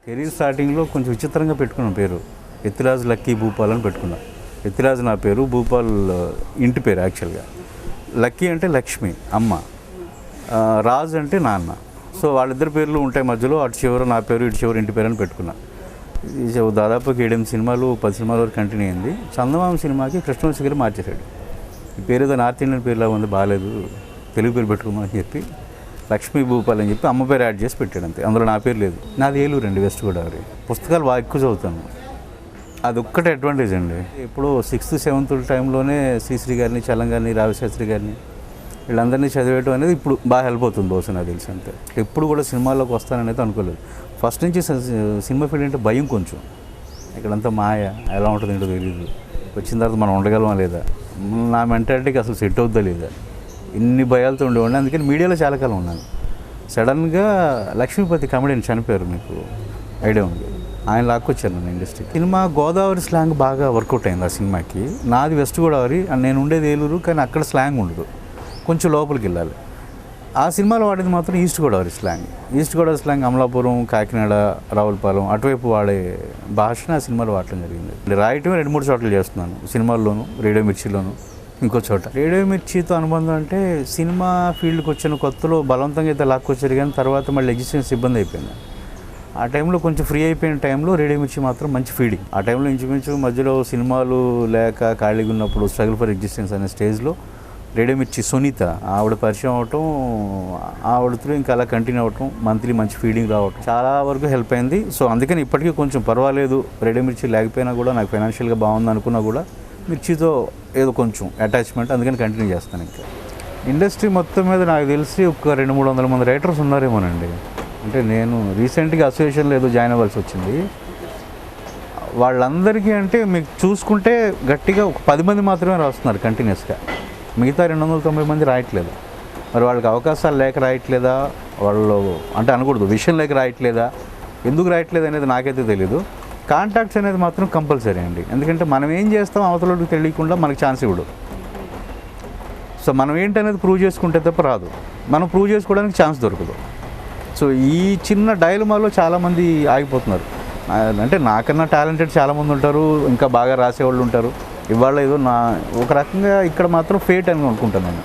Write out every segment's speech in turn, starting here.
Career స్టార్టింగ్లో కొంచెం విచిత్రంగా పెట్టుకున్నాను పేరు. ఎత్తిరాజు లక్కీ భూపాల్ అని పెట్టుకున్నా. ఎత్తిరాజు నా పేరు, భూపాల్ ఇంటి పేరు యాక్చువల్గా. లక్కీ అంటే లక్ష్మి అమ్మ, రాజు అంటే నాన్న. సో వాళ్ళిద్దరి పేర్లు ఉంటాయి మధ్యలో. అటు చివర నా పేరు, ఇటు చివర ఇంటి పేరు అని పెట్టుకున్నా. దాదాపు 7 సినిమాలు 10 సినిమాల వరకు కంటిన్యూ అయింది. చందమామ సినిమాకి కృష్ణవంశీ గారు మార్చేశాడు. ఈ పేరు ఏదో నార్త్ ఇండియన్ పేరులా ఉంది, బాగాలేదు, తెలుగు పేరు పెట్టుకోమని చెప్పి లక్ష్మీ భూపాల్ అని చెప్పి అమ్మ పేరు యాడ్ చేసి పెట్టాడు అంతే. అందులో నా పేరు లేదు. నాది ఏలూరు అండి, వెస్ట్ గోదావరి. పుస్తకాలు బాగా ఎక్కువ చదువుతాను, అది ఒక్కటే అడ్వాంటేజ్ అండి. ఇప్పుడు 6th 7th టైంలోనే శ్రీశ్రీ గారిని, చలం గారిని, రావిశాస్త్రి గారిని వీళ్ళందరినీ చదివేయడం అనేది ఇప్పుడు బాగా హెల్ప్ అవుతుంది బహుశా నాకు తెలిసి. అంతే. ఎప్పుడు కూడా సినిమాల్లోకి వస్తాననేది అనుకోలేదు. ఫస్ట్ నుంచి సినిమా ఫీల్డ్ అంటే భయం కొంచెం. ఇక్కడంతా మాయ, ఎలా ఉంటుందో ఏంటో తెలియదు. వచ్చిన తర్వాత మనం ఉండగలమా లేదా, నా మెంటాలిటీకి అసలు సెట్ అవుద్దా లేదా, ఇన్ని భయాలతో ఉండేవాడిని. అందుకని మీడియాలో చాలా కాలం ఉన్నాను. సడన్గా లక్ష్మీపతి కమెడియన్ చనిపోయారు, మీకు ఐడియా ఉంది. ఆయన లాక్కొచ్చారు నన్ను ఇండస్ట్రీ. సినిమా గోదావరి స్లాంగ్ బాగా వర్కౌట్ అయింది ఆ సినిమాకి. నాది వెస్ట్ గోదావరి, నేను ఉండేది ఏలూరు, కానీ అక్కడ స్లాంగ్ ఉండదు, కొంచెం లోపలికి వెళ్ళాలి. ఆ సినిమాలో వాడేది మాత్రం east Godavari slang. East Godavari slang Amalapuram, Kakinada, Ravulapalem అటువైపు వాడే భాషను ఆ సినిమాలో వాడటం జరిగింది. రాయటమే 2-3 చోట్ల చేస్తున్నాను, సినిమాల్లోనూ, రేడియో మిర్చిలోను, ఇంకో చోట. రేడియో మిర్చితో అనుబంధం అంటే సినిమా ఫీల్డ్కి వచ్చిన కొత్తలో బలవంతంగా అయితే లాక్కొచ్చారు, కానీ తర్వాత మళ్ళీ ఎగ్జిస్టెన్స్ ఇబ్బంది అయిపోయింది. ఆ టైంలో కొంచెం ఫ్రీ అయిపోయిన టైంలో రేడియో మిర్చి మాత్రం మంచి ఫీడింగ్. ఆ టైంలో ఇంచుమించు మధ్యలో సినిమాలు లేక ఖాళీగా ఉన్నప్పుడు స్ట్రగుల్ ఫర్ ఎగ్జిస్టెన్స్ అనే స్టేజ్లో రేడియో మిర్చి సునీత ఆవిడ పరిచయం అవటం, ఆవిడతో ఇంకా అలా కంటిన్యూ అవ్వటం, మంత్లీ మంచి ఫీడింగ్ రావటం చాలా వరకు హెల్ప్ అయింది. సో అందుకని ఇప్పటికీ కొంచెం పర్వాలేదు, రేడియో మిర్చి లేకపోయినా కూడా నాకు ఫైనాన్షియల్గా బాగుంది అనుకున్నా కూడా మిర్చితో ఏదో కొంచెం అటాచ్మెంట్, అందుకని కంటిన్యూ చేస్తాను. ఇంకా ఇండస్ట్రీ మొత్తం మీద నాకు తెలిసి ఒక 200-300 మంది రైటర్స్ ఉన్నారేమోనండి. అంటే నేను రీసెంట్గా అసోసియేషన్లో ఏదో జాయిన్ అవ్వాల్సి వచ్చింది. వాళ్ళందరికీ అంటే మీకు చూసుకుంటే గట్టిగా ఒక 10 మంది మాత్రమే రాస్తున్నారు కంటిన్యూస్గా. మిగతా 290 మంది రాయట్లేదు. మరి వాళ్ళకి అవకాశాలు లేక రాయట్లేదా, వాళ్ళు అంటే అనకూడదు, విషయం లేక రాయట్లేదా, ఎందుకు రాయట్లేదు అనేది నాకైతే తెలీదు. కాంటాక్ట్స్ అనేది మాత్రం కంపల్సరీ అండి. ఎందుకంటే మనం ఏం చేస్తాం అవతలకి తెలియకుండా మనకి ఛాన్స్ ఇవ్వడు. సో మనం ఏంటనేది ప్రూవ్ చేసుకుంటే తప్ప రాదు, మనం ప్రూవ్ చేసుకోవడానికి ఛాన్స్ దొరకదు. సో ఈ చిన్న డైలమాలో చాలామంది ఆగిపోతున్నారు. అంటే నాకన్నా టాలెంటెడ్ చాలామంది ఉంటారు, ఇంకా బాగా రాసేవాళ్ళు ఉంటారు. ఇవాళ ఏదో నా ఒక రకంగా ఇక్కడ మాత్రం ఫేట్ అని అనుకుంటాను నేను.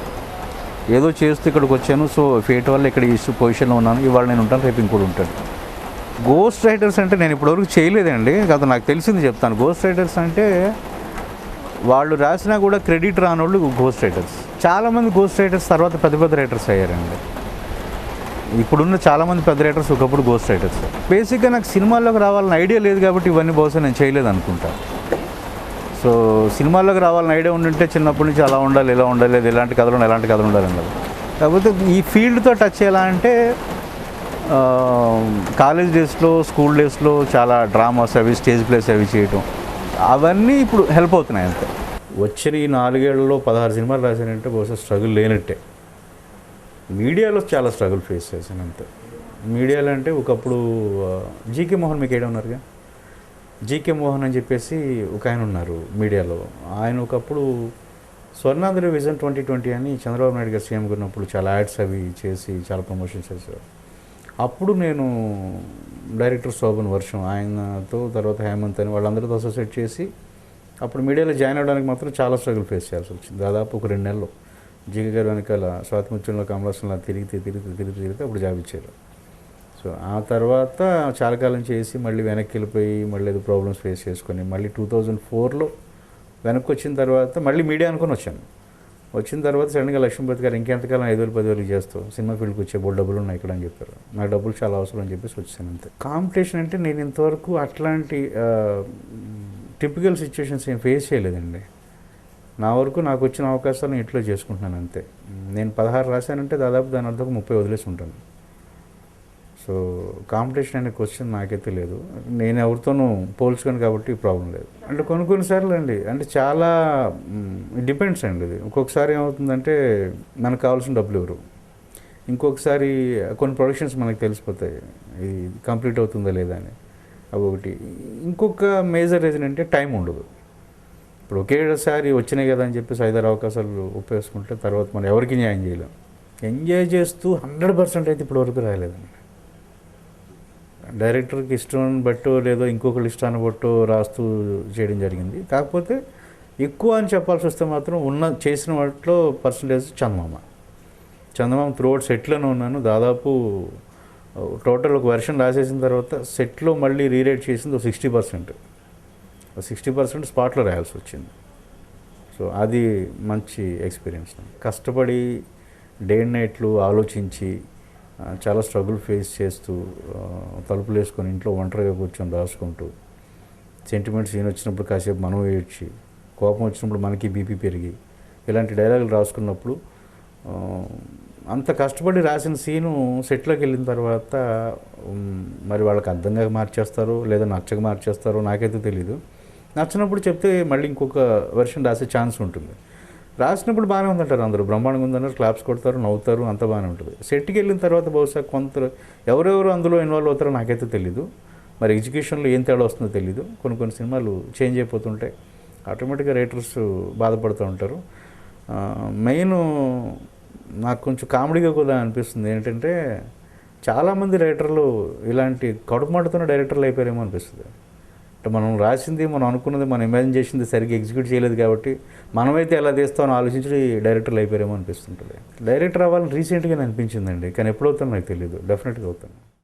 ఏదో చేస్తూ ఇక్కడికి వచ్చాను, సో ఫేట్ వల్ల ఇక్కడ ఈ పొజిషన్లో ఉన్నాను. ఇవాళ నేను ఉంటాను, రేపు ఇంకోటి ఉంటాను. గోస్ట్ రైటర్స్ అంటే నేను ఇప్పటివరకు చేయలేదండి, కాదు నాకు తెలిసింది చెప్తాను. గోస్ట్ రైటర్స్ అంటే వాళ్ళు రాసినా కూడా క్రెడిట్ రానోళ్ళు గోస్ట్ రైటర్స్. చాలామంది గోస్ట్ రైటర్స్ తర్వాత పెద్ద రైటర్స్ అయ్యారండి. ఇప్పుడున్న చాలామంది పెద్ద రైటర్స్ ఒకప్పుడు గోస్ట్ రైటర్స్. బేసిక్గా నాకు సినిమాల్లోకి రావాలని ఐడియా లేదు కాబట్టి ఇవన్నీ బహుశా నేను చేయలేదు అనుకుంటా. సో సినిమాల్లోకి రావాలని ఐడియా ఉండుంటే చిన్నప్పటి నుంచి అలా ఉండాలి, ఇలా ఉండాలి, ఎలాంటి కథలు ఎలాంటి కథలు ఉండాలి అన్నది. కాకపోతే ఈ ఫీల్డ్తో టచ్ ఎలా అంటే కాలేజ్ డేస్లో, స్కూల్ డేస్లో చాలా డ్రామాస్ అవి, స్టేజ్ ప్లేస్ అవి చేయటం, అవన్నీ ఇప్పుడు హెల్ప్ అవుతున్నాయి అంతే. వచ్చిన ఈ 4 ఏళ్లలో 16 సినిమాలు రాశానంటే బహుశా స్ట్రగుల్ లేనట్టే. మీడియాలో చాలా స్ట్రగుల్ ఫేస్ చేశాను అంతే. మీడియాలో అంటే ఒకప్పుడు జీకే మోహన్ మీకు ఏడున్నారుగా, జీకే మోహన్ అని చెప్పేసి ఒక ఆయన ఉన్నారు మీడియాలో. ఆయన ఒకప్పుడు స్వర్ణాంధ్ర విజన్ 2020 అని చంద్రబాబు నాయుడు గారు సీఎంగా ఉన్నప్పుడు చాలా యాడ్స్ అవి చేసి చాలా ప్రమోషన్స్ చేశారు. అప్పుడు నేను డైరెక్టర్ శోభన్ వర్షం ఆయనతో, తర్వాత హేమంత్ అని వాళ్ళందరితో అసోసియేట్ చేసి అప్పుడు మీడియాలో జాయిన్ అవ్వడానికి మాత్రం చాలా స్ట్రగుల్ ఫేస్ చేయాల్సి వచ్చింది. దాదాపు ఒక 2 నెలలు జీకే గారు వెనకాల స్వాతిముత్యంలో కమలాసంలో తిరిగితే అప్పుడు జాబ్ ఇచ్చారు. సో ఆ తర్వాత చాలా కాలం చేసి మళ్ళీ వెనక్కి వెళ్ళిపోయి మళ్ళీ ఏదో ప్రాబ్లమ్స్ ఫేస్ చేసుకొని మళ్ళీ 2004లో వెనక్కి వచ్చిన తర్వాత మళ్ళీ మీడియా అనుకుని వచ్చాను. వచ్చిన తర్వాత సడన్గా లక్ష్మీపతి గారు ఇంకెంతకాలం 5,000-10,000 చేస్తావు, సినిమా ఫీల్డ్కి వచ్చే బోల్ డబ్బులు ఉన్నాయి ఇక్కడ అని చెప్పారు. నాకు డబ్బులు చాలా అవసరం అని చెప్పేసి వచ్చాను అంతే. కాంపిటీషన్ అంటే నేను ఇంతవరకు అట్లాంటి టిపికల్ సిచ్యువేషన్స్ ఏం ఫేస్ చేయలేదండి. నా వరకు నాకు వచ్చిన అవకాశాలను ఇంట్లో చేసుకుంటున్నాను అంతే. నేను 16 రాశానంటే దాదాపు దాని అర్థం 30 వదిలేసి ఉంటాను. సో కాంపిటీషన్ అనే క్వశ్చన్ నాకైతే లేదు. నేను ఎవరితోనూ పోల్చుకోను కాబట్టి ప్రాబ్లం లేదు. అంటే కొన్నిసార్లు అండి, అంటే చాలా డిపెండ్స్ అండి. ఇది ఒక్కొక్కసారి ఏమవుతుందంటే మనకు కావాల్సిన డబ్బులు ఇవ్వరు, ఇంకొకసారి కొన్ని ప్రొడక్షన్స్ మనకు తెలిసిపోతాయి ఇది కంప్లీట్ అవుతుందా లేదా అని, అవి ఒకటి. ఇంకొక మేజర్ రీజన్ అంటే టైం ఉండదు. ఇప్పుడు ఒకేసారి వచ్చినాయి కదా అని చెప్పేసి 5-6 అవకాశాలు ఉపయోగించుకుంటే తర్వాత మనం ఎవరికి న్యాయం చేయలేం. ఎంజాయ్ చేస్తూ 100% అయితే ఇప్పటివరకు రాయలేదండి. డైరెక్టర్కి ఇష్టం బట్టో లేదో ఇంకొకరి ఇష్టాన్ని బట్టో రాస్తూ చేయడం జరిగింది. కాకపోతే ఎక్కువ అని చెప్పాల్సి వస్తే మాత్రం చేసిన వాటిలో పర్సంటేజ్ చందమామ త్రూఅవుట్ సెట్లోనే ఉన్నాను. దాదాపు టోటల్ ఒక వెర్షన్ రాసేసిన తర్వాత సెట్లో మళ్ళీ రీరైట్ చేసింది ఒక 60% స్పాట్లో రాయాల్సి వచ్చింది. సో అది మంచి ఎక్స్పీరియన్స్. కష్టపడి డే అండ్ నైట్లు ఆలోచించి చాలా స్ట్రగుల్ ఫేస్ చేస్తూ తలుపులు వేసుకొని ఇంట్లో ఒంటరిగా కూర్చొని రాసుకుంటూ సెంటిమెంట్స్ సీన్ వచ్చినప్పుడు కాసేపు మనం ఏడ్చి, కోపం వచ్చినప్పుడు మనకి బీపీ పెరిగి ఇలాంటి డైలాగులు రాసుకున్నప్పుడు అంత కష్టపడి రాసిన సీను సెట్లోకి వెళ్ళిన తర్వాత మరి వాళ్ళకి అర్థంగా మార్చేస్తారో లేదా నచ్చగా మార్చేస్తారో నాకైతే తెలీదు. నచ్చినప్పుడు చెప్తే మళ్ళీ ఇంకొక వెర్షన్ రాసే ఛాన్స్ ఉంటుంది. రాసినప్పుడు బాగానే ఉందంటారు, అందరూ బ్రహ్మాండంగా ఉందన్నారు, క్లాప్స్ కొడతారు, నవ్వుతారు, అంత బాగానే ఉంటుంది. సెట్కి వెళ్ళిన తర్వాత బహుశా కొంత ఎవరెవరు అందులో ఇన్వాల్వ్ అవుతారో నాకైతే తెలీదు. మరి ఎడ్యుకేషన్లో ఏం తేడా వస్తుందో తెలీదు. కొన్ని సినిమాలు చేంజ్ అయిపోతుంటాయి, ఆటోమేటిక్గా రైటర్స్ బాధపడుతూ ఉంటారు. మెయిన్ నాకు కొంచెం కామెడీగా కూడా అనిపిస్తుంది ఏంటంటే, చాలామంది రైటర్లు ఇలాంటి కడుపు మంటతోనే డైరెక్టర్లు అయిపోయారేమో అనిపిస్తుంది. అంటే మనం రాసింది, మనం అనుకున్నది, మనం ఇమాజిన్ చేసింది సరిగ్గా ఎగ్జిక్యూట్ చేయలేదు కాబట్టి మనమైతే ఎలా తీస్తామని ఆలోచించి డైరెక్టర్లు అయిపోయారేమో అనిపిస్తుంటుంది. డైరెక్టర్ అవ్వాలని రీసెంట్గా అనిపించిందండి, కానీ ఎప్పుడవుతానో నాకు తెలియదు. డెఫినెట్గా అవుతాను.